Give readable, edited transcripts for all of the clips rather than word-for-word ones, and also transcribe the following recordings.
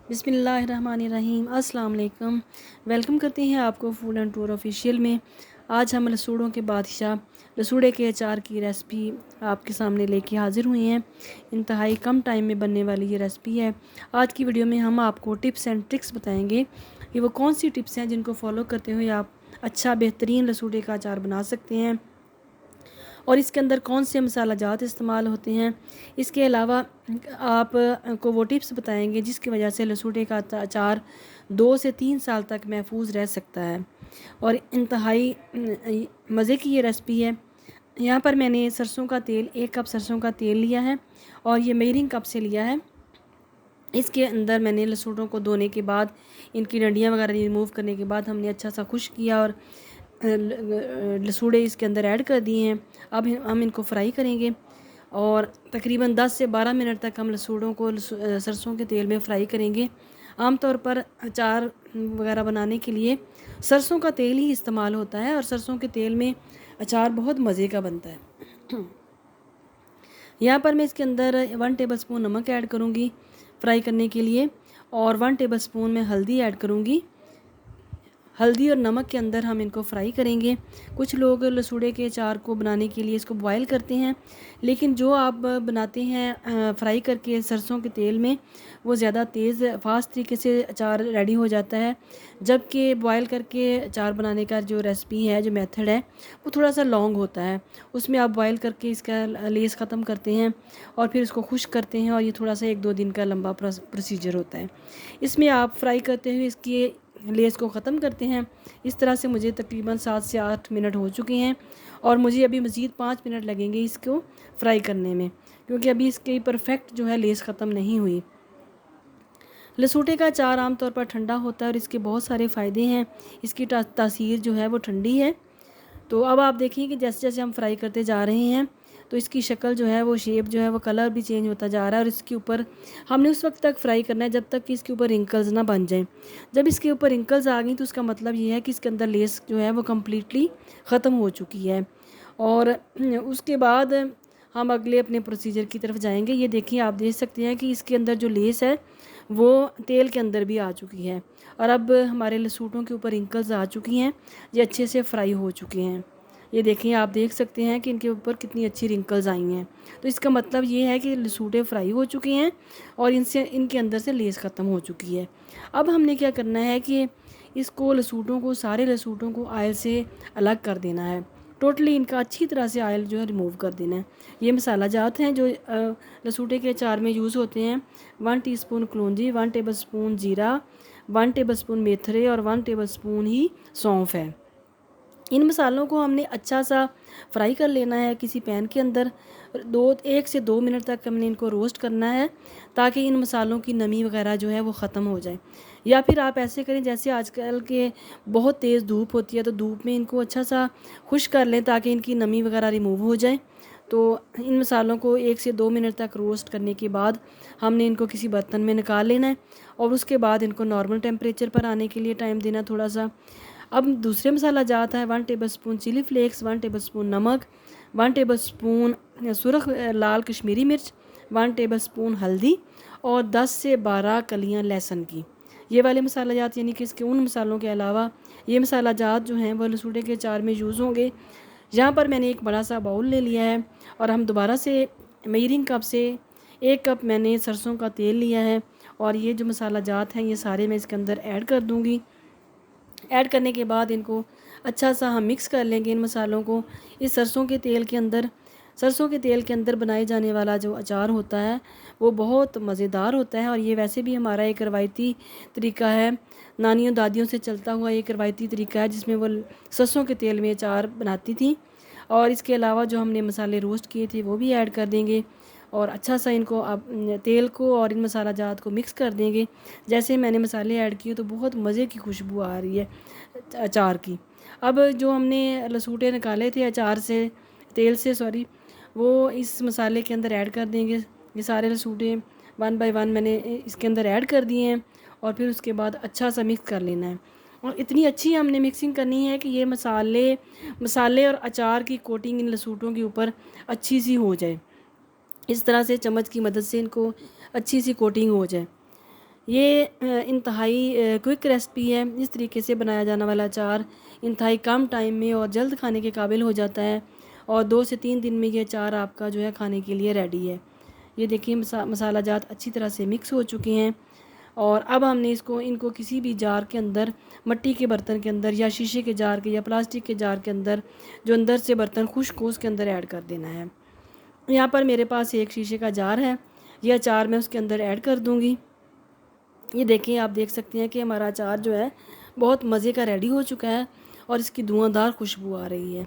बिस्मिल्लाहिर्रहमानिर्रहीम अस्सलाम वालेकुम। वेलकम करते हैं आपको फूड एंड टूर ऑफिशियल में। आज हम लसूड़ों के बादशाह लसूड़े के अचार की रेसिपी आपके सामने लेके हाज़िर हुए हैं। इंतहाई कम टाइम में बनने वाली ये रेसिपी है। आज की वीडियो में हम आपको टिप्स एंड ट्रिक्स बताएंगे कि वो कौन सी टिप्स हैं जिनको फॉलो करते हुए आप अच्छा बेहतरीन लसूड़े का अचार बना सकते हैं और इसके अंदर कौन से मसाला जात इस्तेमाल होते हैं। इसके अलावा आप को वो टिप्स बताएंगे जिसकी वजह से लसूड़े का अचार 2 से 3 साल तक महफूज रह सकता है और इंतहाई मज़े की ये रेसिपी है। यहाँ पर मैंने सरसों का तेल 1 कप सरसों का तेल लिया है और ये मेजरिंग कप से लिया है। इसके अंदर मैंने लसूड़ों को धोने के बाद इनकी डंडियाँ वगैरह रिमूव करने के बाद हमने अच्छा सा खुश किया और लसूड़े इसके अंदर ऐड कर दिए हैं। अब हम इनको फ्राई करेंगे और तकरीबन 10 से 12 मिनट तक हम लसूड़ों को सरसों के तेल में फ्राई करेंगे। आमतौर पर अचार वगैरह बनाने के लिए सरसों का तेल ही इस्तेमाल होता है और सरसों के तेल में अचार बहुत मज़े का बनता है। यहाँ पर मैं इसके अंदर 1 टेबलस्पून नमक ऐड करूँगी फ्राई करने के लिए और 1 टेबलस्पून मैं हल्दी ऐड करूँगी। हल्दी और नमक के अंदर हम इनको फ्राई करेंगे। कुछ लोग लसूड़े के अचार को बनाने के लिए इसको बॉयल करते हैं, लेकिन जो आप बनाते हैं फ्राई करके सरसों के तेल में, वो ज़्यादा तेज़ फास्ट तरीके से अचार रेडी हो जाता है। जबकि बॉयल करके अचार बनाने का जो रेसिपी है, जो मेथड है, वो थोड़ा सा लॉन्ग होता है। उसमें आप बॉयल करके इसका लेस ख़त्म करते हैं और फिर उसको खुश्क करते हैं और ये थोड़ा सा 1-2 दिन का लंबा प्रोसीजर होता है। इसमें आप फ्राई करते हुए इसकी लेस को ख़त्म करते हैं। इस तरह से मुझे तकरीबन 7 से 8 मिनट हो चुके हैं और मुझे अभी मज़ीद 5 मिनट लगेंगे इसको फ्राई करने में, क्योंकि अभी इसकी परफेक्ट जो है लेस ख़त्म नहीं हुई। लसूटे का अचार आमतौर पर ठंडा होता है और इसके बहुत सारे फ़ायदे हैं। इसकी तासीर जो है वो ठंडी है। तो अब आप देखिए कि जैसे जैसे हम फ्राई करते जा रहे हैं तो इसकी शक्ल जो है, वो शेप जो है, वो कलर भी चेंज होता जा रहा है और इसके ऊपर हमने उस वक्त तक फ्राई करना है जब तक कि इसके ऊपर रिंकल्स ना बन जाएं। जब इसके ऊपर रिंकल्स आ गई तो उसका मतलब ये है कि इसके अंदर लेस जो है वो कम्प्लीटली ख़त्म हो चुकी है। और उसके बाद हम अगले अपने प्रोसीजर की तरफ जाएंगे। ये देखिए, आप देख सकते हैं कि इसके अंदर जो लेस है वो तेल के अंदर भी आ चुकी है और अब हमारे लसूटों के ऊपर रिंकल्स आ चुकी हैं। ये अच्छे से फ्राई हो चुके हैं। ये देखिए, आप देख सकते हैं कि इनके ऊपर कितनी अच्छी रिंकल्स आई हैं। तो इसका मतलब ये है कि लसूटे फ्राई हो चुके हैं और इनके अंदर से लेस ख़त्म हो चुकी है। अब हमने क्या करना है कि इसको लसूटों को, सारे लसूटों को ऑयल से अलग कर देना है। टोटली इनका अच्छी तरह से ऑयल जो है रिमूव कर देना है। ये मसाला जात हैं जो लसूटे के अचार में यूज़ होते हैं। 1 टीस्पून कलौंजी, 1 टेबलस्पून जीरा, 1 टेबलस्पून मेथरे और 1 टेबलस्पून ही सौंफ है। इन मसालों को हमने अच्छा सा फ्राई कर लेना है किसी पैन के अंदर। 1 से 2 मिनट तक हमने इनको रोस्ट करना है ताकि इन मसालों की नमी वगैरह जो है वो ख़त्म हो जाए। या फिर आप ऐसे करें, जैसे आजकल के बहुत तेज़ धूप होती है तो धूप में इनको अच्छा सा खुश कर लें ताकि इनकी नमी वगैरह रिमूव हो जाए। तो इन मसालों को 1 से 2 मिनट तक रोस्ट करने के बाद हमने इनको किसी बर्तन में निकाल लेना है और उसके बाद इनको नॉर्मल टेम्परेचर पर आने के लिए टाइम देना थोड़ा सा। अब दूसरे मसाला जाता है 1 टेबलस्पून चिली फ्लेक्स, 1 टेबलस्पून नमक, 1 टेबलस्पून सुरख लाल कश्मीरी मिर्च, 1 टेबलस्पून हल्दी और 10 से 12 कलियां लहसुन की। ये वाले मसाला जात, यानी कि इसके उन मसालों के अलावा ये मसाला जात जो हैं वो लसूड़े के अचार में यूज़ होंगे। यहाँ पर मैंने एक बड़ा सा बाउल ले लिया है और हम दोबारा से मेजरिंग कप से 1 कप मैंने सरसों का तेल लिया है और ये जो मसाला जात हैं ये सारे मैं इसके अंदर ऐड कर दूँगी। ऐड करने के बाद इनको अच्छा सा हम मिक्स कर लेंगे इन मसालों को इस सरसों के तेल के अंदर। सरसों के तेल के अंदर बनाए जाने वाला जो अचार होता है वो बहुत मज़ेदार होता है और ये वैसे भी हमारा एक रवायती तरीका है, नानियों दादियों से चलता हुआ एक रवायती तरीका है जिसमें वो सरसों के तेल में अचार बनाती थी। और इसके अलावा जो हमने मसाले रोस्ट किए थे वो भी ऐड कर देंगे और अच्छा सा इनको आप तेल को और इन मसाला जात को मिक्स कर देंगे। जैसे मैंने मसाले ऐड किए तो बहुत मज़े की खुशबू आ रही है अचार की। अब जो हमने लसूटे निकाले थे अचार से, तेल से सॉरी, वो इस मसाले के अंदर ऐड कर देंगे। ये सारे लसूटे 1 बाय 1 मैंने इसके अंदर ऐड कर दिए हैं और फिर उसके बाद अच्छा सा मिक्स कर लेना है और इतनी अच्छी हमने मिक्सिंग करनी है कि ये मसाले और अचार की कोटिंग इन लसूटों के ऊपर अच्छी सी हो जाए। इस तरह से चम्मच की मदद से इनको अच्छी सी कोटिंग हो जाए। ये इंतहाई क्विक रेसिपी है। इस तरीके से बनाया जाने वाला अचार इंतहाई कम टाइम में और जल्द खाने के काबिल हो जाता है और 2 से 3 दिन में ये अचार आपका जो है खाने के लिए रेडी है। ये देखिए मसाला जात अच्छी तरह से मिक्स हो चुके हैं और अब हमने इनको किसी भी जार के अंदर, मिट्टी के बर्तन के अंदर या शीशे के जार के या प्लास्टिक के जार के अंदर, जो अंदर से बर्तन खुश्क हो उसके अंदर ऐड कर देना है। यहाँ पर मेरे पास एक शीशे का जार है, ये अचार मैं उसके अंदर ऐड कर दूँगी। ये देखिए, आप देख सकते हैं कि हमारा अचार जो है बहुत मज़े का रेडी हो चुका है और इसकी धुआंधार खुशबू आ रही है।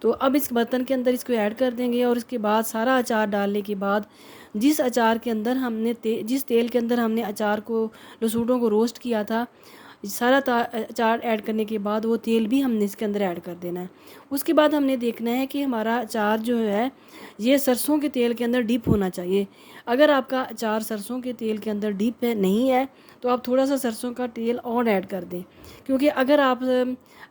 तो अब इस बर्तन के अंदर इसको ऐड कर देंगे और इसके बाद सारा अचार डालने के बाद जिस अचार के अंदर हमने जिस तेल के अंदर हमने अचार को, लसूड़ों को रोस्ट किया था, सारा अचार ऐड करने के बाद वो तेल भी हमने इसके अंदर ऐड कर देना है। उसके बाद हमने देखना है कि हमारा अचार जो है ये सरसों के तेल के अंदर डीप होना चाहिए। अगर आपका अचार सरसों के तेल के अंदर डीप नहीं है तो आप थोड़ा सा सरसों का तेल और ऐड कर दें, क्योंकि अगर आप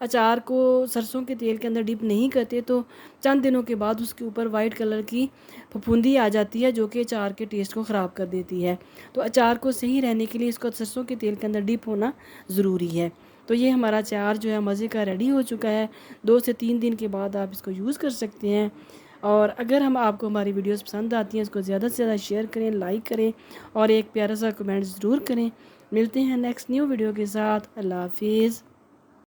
अचार को सरसों के तेल के अंदर डीप नहीं करते तो चंद दिनों के बाद उसके ऊपर वाइट कलर की फफूंदी आ जाती है जो कि अचार के टेस्ट को ख़राब कर देती है। तो अचार को सही रहने के लिए इसको सरसों के तेल के अंदर डीप होना ज़रूरी है। तो ये हमारा अचार जो है मज़े का रेडी हो चुका है। 2 से 3 दिन के बाद आप इसको यूज़ कर सकते हैं। और अगर आपको हमारी वीडियोस पसंद आती हैं, इसको ज़्यादा से ज़्यादा शेयर करें, लाइक करें और एक प्यारा सा कमेंट ज़रूर करें। मिलते हैं नेक्स्ट न्यू वीडियो के साथ। अल्लाह हाफिज़।